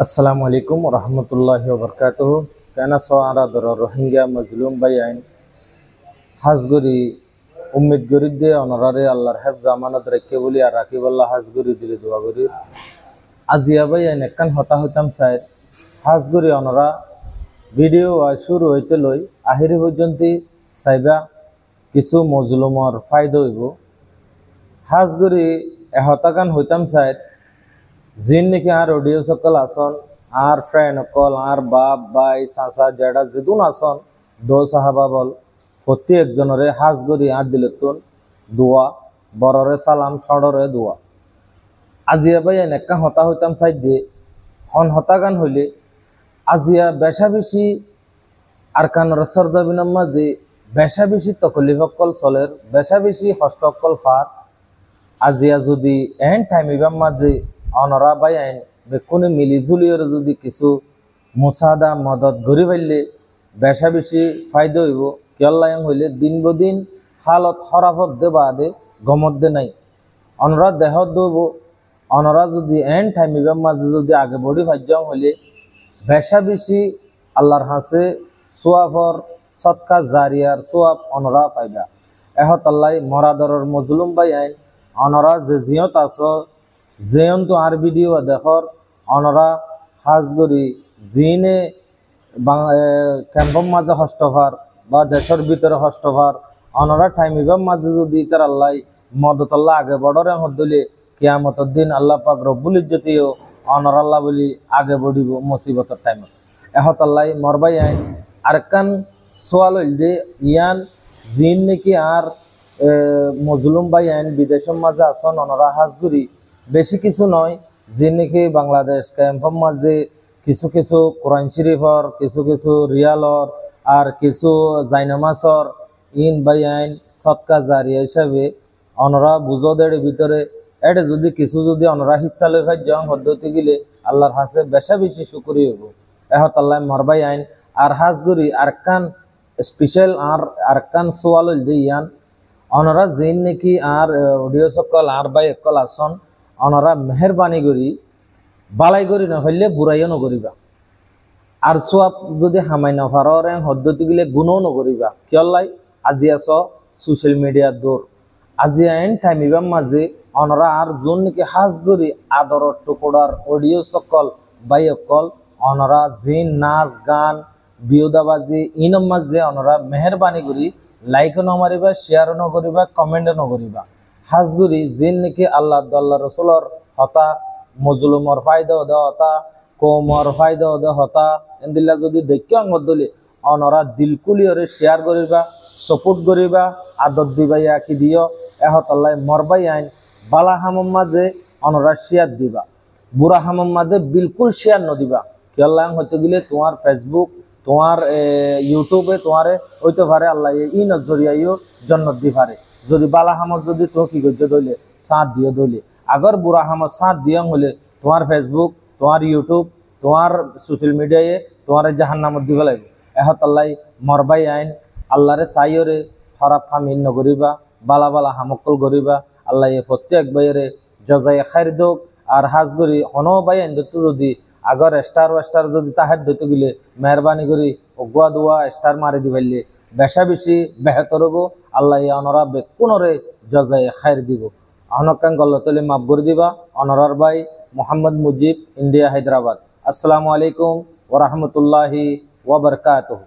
আসসালামু আলাইকুম রহমতুল্লাহি ওবরকাতুহু। কেন সোয়ারা দর রোহিঙ্গা মজলুম বাই আইন হাজগরি উম্মিদ গরিব দিয়ে অনরারে আল্লাহর হেফজ আমানত রেখে বলি আর রাকিবুল্লাহ হাজগরি দিলে দোয়া করি। আজিয়া বাই আইন একখান হতা হইতাম চাই হাজগরি অনরা ভিডিও শুরু হইতে লই আহিরি পর্যন্ত চাইবা কিছু মজলুমর ফায়দা হইব। হাজগরি হতাকান হইতাম চাই জিন নাকি আর অডিও সকল আসন আর ফ্রেন্ড অকল আর বাপ ভাই চাচা জেডা যেদুন আসন দো সাহাবা বল প্রতি একজনরে হাজ গরি আর দিলতুন দোয়া বড়রে সালাম সড়রে দোয়া। আজিয়া ভাই এনেকা হতা হইতাম চাই দিয়ে হন হতাগান হইলে আজিয়া বেশা বেশি আর কানর সরদাবিনাম মাঝে বেশা বেশি তকলিফকল চলের বেশা বেশি হস্তকল ফার আজিয়া যদি এন টাইমিবাম মাঝে অনরা বাই আইন বেকুনে মিলিজুলিয়র যদি কিছু মুসাদা মদত গড়ি পাইলে বেশা বেশি ফায়দা হইব। কেয়াল্লায়ং হইলে দিন বদিন হালত হরাফত দে বাদে গমত দে নাই অনরা দেহত দব। অনরা যদি এন টাইমিবাম মাঝে যদি আগে বড়ি ফাইজাম হইলে বেশা বেশি আল্লাহর হাসে সোয়াফর সৎকা জারিয়ার সোয়াব অনরা ফায়দা এহত আল্লাহ মরাদরর মজলুম বাই আইন অনরা যে জিয়ত আস যেয়ন্তু আর ভিডিও দেখর অনরা হাজগরি জিনে ক্যাম্পর মাঝে হস্তভার বা দেশের ভিতরে হস্তভার অনরা টাইমিবাম মাঝে যদি তার আল্লাহ মদত আল্লাহ আগে বড়রে হদিলে কিয়ামতের দিন আল্লাহ পাক রব্বুল ইজ্জতিও অনর আল্লাহ বলি আগে বড়িব মুসিবতের টাইমত এহত আল্লাহ মরবাই আইন আরকান সোয়াল হইল দে ইয়ান জিন নাকি আর মজলুম বাই আইন বিদেশের মাঝে আসন অনরা হাজগরি বেশি কিছু নয় যে নাকি বাংলাদেশ ক্যাম্পর মাঝে কিছু কিছু কোরআন শরীফর কিছু কিছু রিয়ালর আর কিছু জাইনামাসর ইন বাই আইন সৎকা জারিয়া হিসাবে অনরা বুঝদের ভিতরে এটা যদি কিছু যদি অনরা হিস্সা লই ভাই যাওয়া পদ্ধতি গেলে আল্লাহর হাসে বেশা বেশি শুকরি হইব এহত আল্লাহ মরবাই আইন আর হাজগুড়ি আরকান স্পেশাল আর আরকান সোয়াল দে ইয়ান অনরা জিন নাকি আর অডিও সকল আর বাই একল আসন অনরা মেহরবানি করি বালাই করি না হইলে বুড়াইও নকরিবা আর সোয়াব যদি হামাই নফার পদ্ধতি গেলে গুণও নকরিবা কিয়লাই আজি আস সোশ্যাল মিডিয়ার দৌড় আজি আইন টাইমিবাম মাঝে অনরা আর যোন নাকি হাজ করি আদরের টুকুরার অডিও সকল বাই অকল অনরা জিন নাচ গান বিয়োদাবাজি ইনম মাঝে অনরা মেহরবানি করি লাইকও নমারিবা শেয়ারও নকরিবা কমেন্টও নকরিবা হাজগুড়ি জিন নাকি আল্লাহ আল্লাহ রসুলর হতা মজলুমর ফায়দা দে হতা কৌমর ফায়দা দে হতা এন্দিল্লা যদি দেখি মধ্যলি অনরা দিলকুলিয়রে শেয়ার করিবা সপোর্ট করিবা আদত দিবাই আঁকি দিও এহত আল্লাহ মরবাই আইন বালা হামম মাঝে অনরা শেয়ার দিবা বুড়া হামম মাঝে বিলকুল শেয়ার নদিবা কিয়াল্লাহ হইতে গেলে তোমার ফেসবুক তোমার ইউটিউবে তোমারে হইতে পারে আল্লাহ ই নজরিয়াইও জন্নত দি পারে যদি বালা হামত যদি তো কি করছে ধরলে সাঁত দিয়ে ধরলে আগর বুড়া হামত সাঁত দিয়া হলে তোমার ফেসবুক তোমার ইউটিউব তোমার সোশ্যাল মিডিয়ায় তোমার জাহান্নামত দিব লাগবে এহত আল্লাহ মরবাই আইন আল্লাহরে চাইরে খারাপ হামিন নগরিবা বালা বালা হামকল গরিবা আল্লাহ প্রত্যেক বাইরে জজাই খাইর দোক আর হাজগরি হন বাই আইন দত্ত যদি আগর স্টার যদি তাহার দইতে গেলে মেহরবানি করি অগুয়া দোয়া স্টার মারি দিবাইলে বেশা বেশি বেহতর হবো আল্লাহ অনরা বেকুনরে জজাই খাইর দিব অনকান গল্লতলি মাফ করে দিবা অনরার ভাই মোহাম্মদ মুজিব ইন্ডিয়া হায়দ্রাবাদ। আসসালামু আলাইকুম ওরহমতুল্লাহি ওবরকাতুহু।